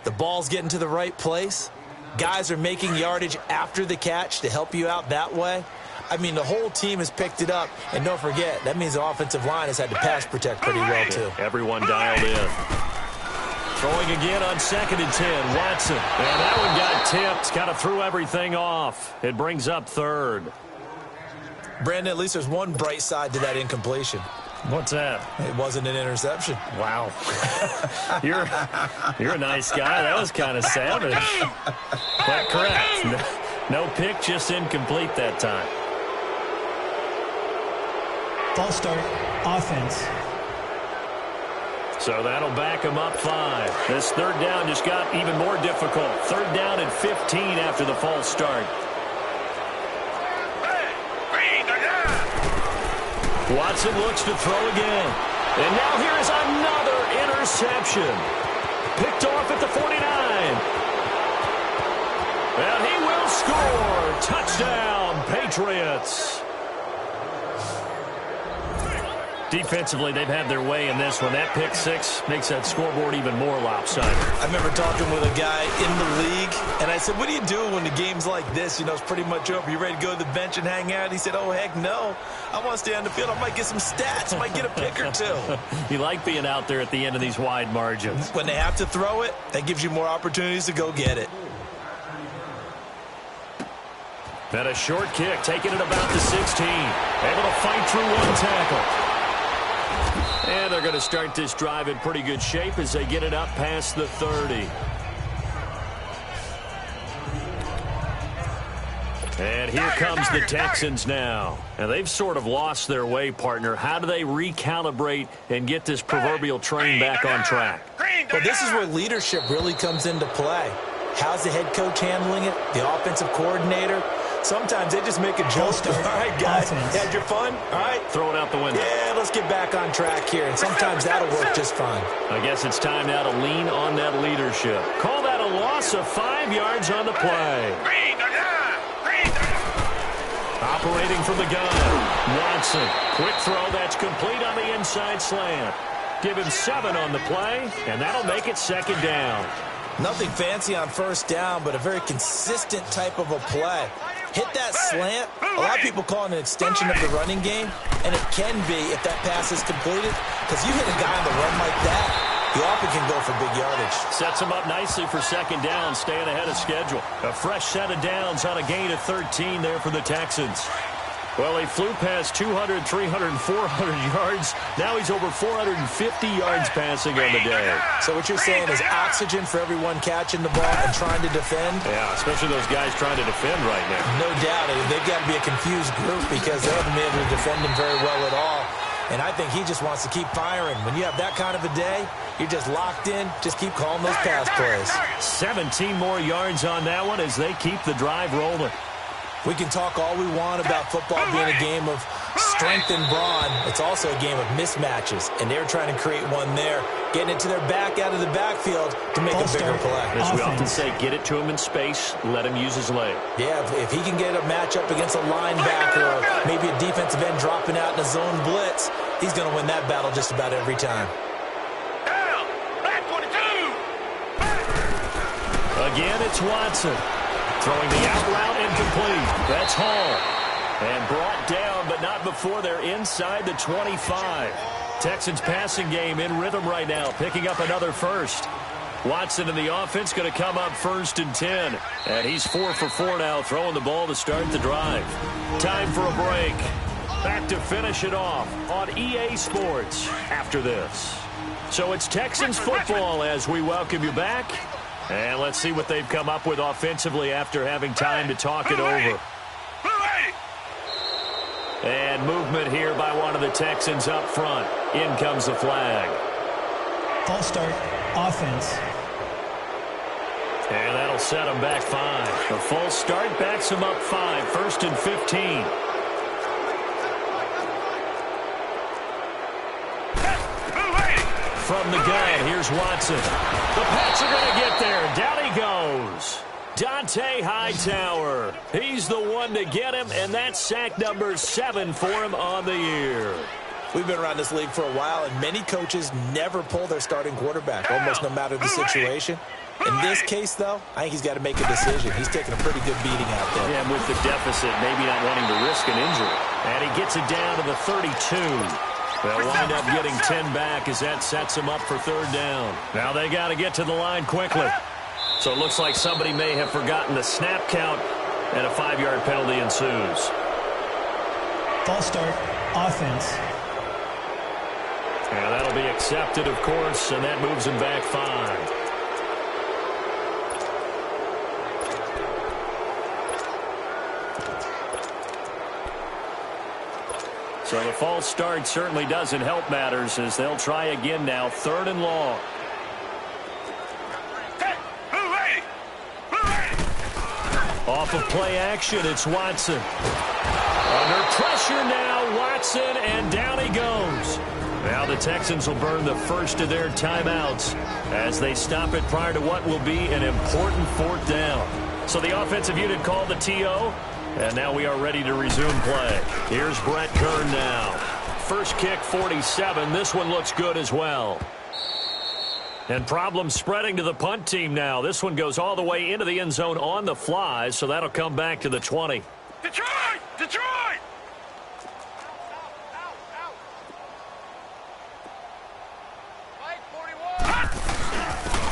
The ball's getting to the right place. Guys are making yardage after the catch to help you out that way. I mean, the whole team has picked it up. And don't forget, that means the offensive line has had to pass protect pretty well, too. Everyone dialed in. Throwing again on 2nd and 10, Watson. And that one got tipped, kind of threw everything off. It brings up 3rd. Brandon, at least there's one bright side to that incompletion. What's that? It wasn't an interception. Wow. You're a nice guy. That was kind of savage. But correct. No pick, just incomplete that time. False start, offense. So that'll back him up 5. This 3rd down just got even more difficult. 3rd down and 15 after the false start. Watson looks to throw again. And now here is another interception. Picked off at the 49. And he will score. Touchdown, Patriots. Defensively, they've had their way in this one. That pick 6 makes that scoreboard even more lopsided. I remember talking with a guy in the league, and I said, what do you do when the game's like this? You know, it's pretty much over. You ready to go to the bench and hang out? He said, oh, heck no. I want to stay on the field. I might get some stats. I might get a pick or 2. You like being out there at the end of these wide margins. When they have to throw it, that gives you more opportunities to go get it. And a short kick, taking it about the 16. Able to fight through one tackle. And they're going to start this drive in pretty good shape as they get it up past the 30. And here comes the Texans now. And they've sort of lost their way, partner. How do they recalibrate and get this proverbial train back on track? Well, this is where leadership really comes into play. How's the head coach handling it? The offensive coordinator? Sometimes they just make a joke. All right, guys, had your fun? All right. Throw it out the window. Yeah, let's get back on track here. And sometimes that'll work just fine. I guess it's time now to lean on that leadership. Call that a loss of 5 yards on the play. Operating from the gun. Watson. Quick throw. That's complete on the inside slant. Give him 7 on the play, and that'll make it 2nd down. Nothing fancy on 1st down, but a very consistent type of a play. Hit that slant. A lot of people call it an extension of the running game, and it can be if that pass is completed, because you hit a guy on the run like that, you often can go for big yardage. Sets him up nicely for 2nd down, staying ahead of schedule. A fresh set of downs on a gain of 13 there for the Texans. Well, he flew past 200, 300, 400 yards. Now he's over 450 yards passing on the day. So what you're saying is oxygen for everyone catching the ball and trying to defend? Yeah, especially those guys trying to defend right now. No doubt. They've got to be a confused group because they haven't been able to defend him very well at all. And I think he just wants to keep firing. When you have that kind of a day, you're just locked in. Just keep calling those pass plays. 17 more yards on that one as they keep the drive rolling. We can talk all we want about football being a game of strength and brawn. It's also a game of mismatches, and they're trying to create one there, getting it to their back out of the backfield to make a bigger play. As we often say, get it to him in space, let him use his leg. Yeah, if he can get a matchup against a linebacker or maybe a defensive end dropping out in a zone blitz, he's going to win that battle just about every time. Again, it's Watson. Throwing the out route incomplete. That's Hall. And brought down, but not before they're inside the 25. Texans passing game in rhythm right now, picking up another first. Watson in the offense going to come up 1st and 10. And he's 4 for 4 now, throwing the ball to start the drive. Time for a break. Back to finish it off on EA Sports after this. So it's Texans football as we welcome you back. And let's see what they've come up with offensively after having time to talk it over. And movement here by one of the Texans up front. In comes the flag. False start, offense. And that'll set them back 5. A false start backs them up 5. 1st and 15. From the gun, here's Watson. The Pats are going to get there. Down he goes. Dante Hightower. He's the one to get him, and that's sack number 7 for him on the year. We've been around this league for a while, and many coaches never pull their starting quarterback, almost no matter the situation. In this case, though, I think he's got to make a decision. He's taking a pretty good beating out there. Yeah, and with the deficit, maybe not wanting to risk an injury. And he gets it down to the 32. They'll wind up getting 10 back as that sets them up for 3rd down. Now they got to get to the line quickly. So it looks like somebody may have forgotten the snap count, and a 5-yard penalty ensues. False start, offense. And that'll be accepted, of course, and that moves him back 5. So the false start certainly doesn't help matters as they'll try again now. 3rd and long. Off of play action, it's Watson. Under pressure now, Watson, and down he goes. Now the Texans will burn the first of their timeouts as they stop it prior to what will be an important 4th down. So the offensive unit called the TO, and now we are ready to resume play. Here's Brett Kern now. First kick, 47. This one looks good as well. And problems spreading to the punt team now. This one goes all the way into the end zone on the fly, so that'll come back to the 20. Detroit! Detroit!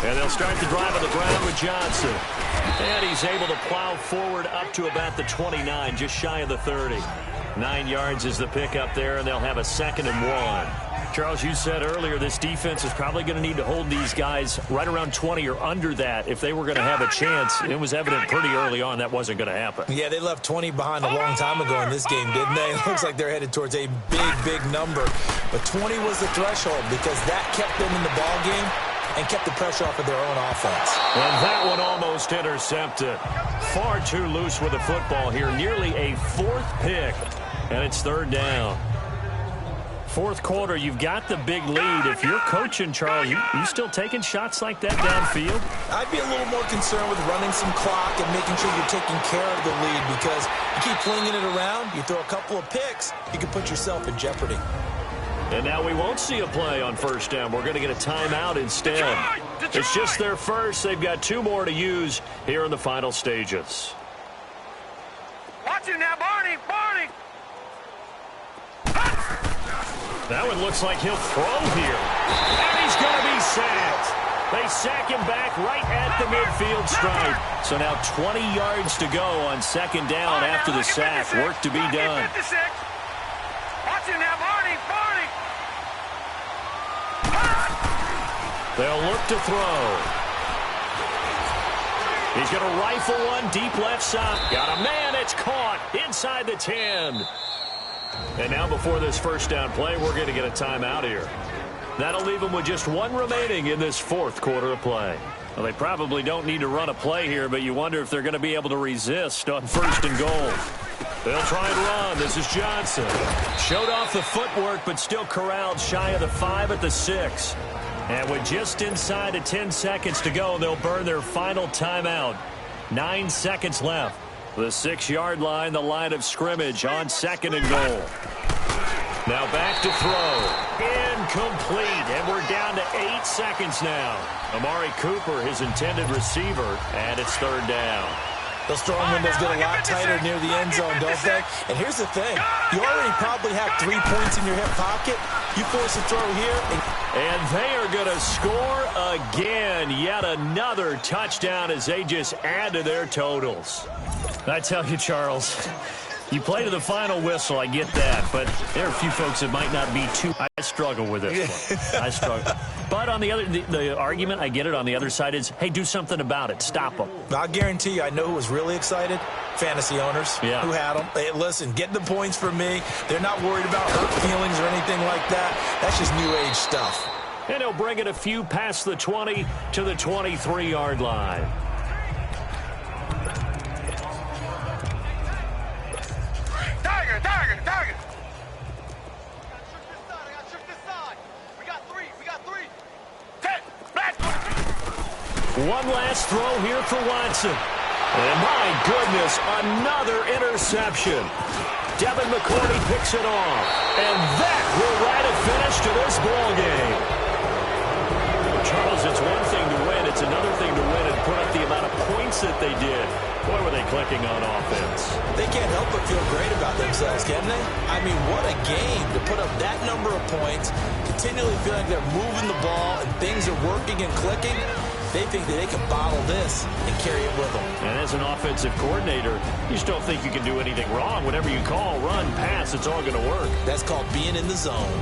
And they'll start the drive on the ground with Johnson. And he's able to plow forward up to about the 29, just shy of the 30. 9 yards is the pickup there, and they'll have a 2nd and 1. Charles, you said earlier this defense is probably going to need to hold these guys right around 20 or under that if they were going to have a chance. It was evident pretty early on that wasn't going to happen. Yeah, they left 20 behind a long time ago in this game, didn't they? It looks like they're headed towards a big number. But 20 was the threshold because that kept them in the ball game and kept the pressure off of their own offense. And that one almost intercepted. Far too loose with the football here. Nearly a 4th pick, and it's 3rd down. 4th quarter, you've got the big lead. If you're coaching, Charles, you still taking shots like that downfield? I'd be a little more concerned with running some clock and making sure you're taking care of the lead because you keep flinging it around, you throw a couple of picks, you can put yourself in jeopardy. And now we won't see a play on 1st down. We're going to get a timeout instead. Detroit! It's just their first. They've got 2 more to use here in the final stages. Watch it now, Barney! Barney! That one looks like he'll throw here. And he's going to be sacked. They sack him back right at the midfield stripe. So now 20 yards to go on 2nd down after the sack. Work to be done. Watch it now, Barney! Barney! They'll look to throw. He's going to rifle one deep left side. Got a man. It's caught inside the 10. And now before this 1st down play, we're going to get a timeout here. That'll leave them with just 1 remaining in this 4th quarter of play. Well, they probably don't need to run a play here, but you wonder if they're going to be able to resist on 1st and goal. They'll try and run. This is Johnson. Showed off the footwork, but still corralled shy of the 5 at the 6. And with just inside of 10 seconds to go, they'll burn their final timeout. 9 seconds left. The 6-yard line, the line of scrimmage on 2nd and goal. Now back to throw. Incomplete. And we're down to 8 seconds now. Amari Cooper, his intended receiver, and it's 3rd down. Those throwing windows get a lot tighter near the end zone, don't they? And here's the thing. You already probably have 3 points in your hip pocket. You force a throw here. And they are going to score again. Yet another touchdown as they just add to their totals. I tell you, Charles, You play to the final whistle, I get that, but there are a few folks that might not be too. I struggle with this one. I struggle. But on the other, the argument, I get it, on the other side is, hey, do something about it. Stop them. I'll guarantee you, I know who was really excited. Fantasy owners who had them. Hey, listen, get the points for me. They're not worried about hurt feelings or anything like that. That's just new age stuff. And he'll bring it a few past the 20 to the 23-yard line. Target. One last throw here for Watson. And my goodness, another interception. Devin McCourty picks it off. And that will write a finish to this ball game. Charles, it's one thing to win. It's another thing to win and put up the amount of points that they did. Boy, were they clicking on offense. They can't help but feel great about themselves, can they? I mean, what a game to put up that number of points, continually feeling they're moving the ball and things are working and clicking. They think that they can bottle this and carry it with them. And as an offensive coordinator, you just don't think you can do anything wrong. Whatever you call, run, pass, it's all going to work. That's called being in the zone.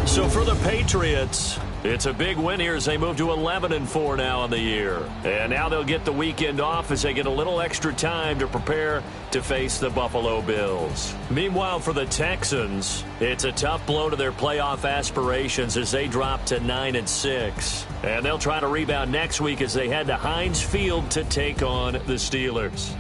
So for the Patriots, it's a big win here as they move to 11-4 now in the year. And now they'll get the weekend off as they get a little extra time to prepare to face the Buffalo Bills. Meanwhile, for the Texans, it's a tough blow to their playoff aspirations as they drop to 9-6. And they'll try to rebound next week as they head to Heinz Field to take on the Steelers.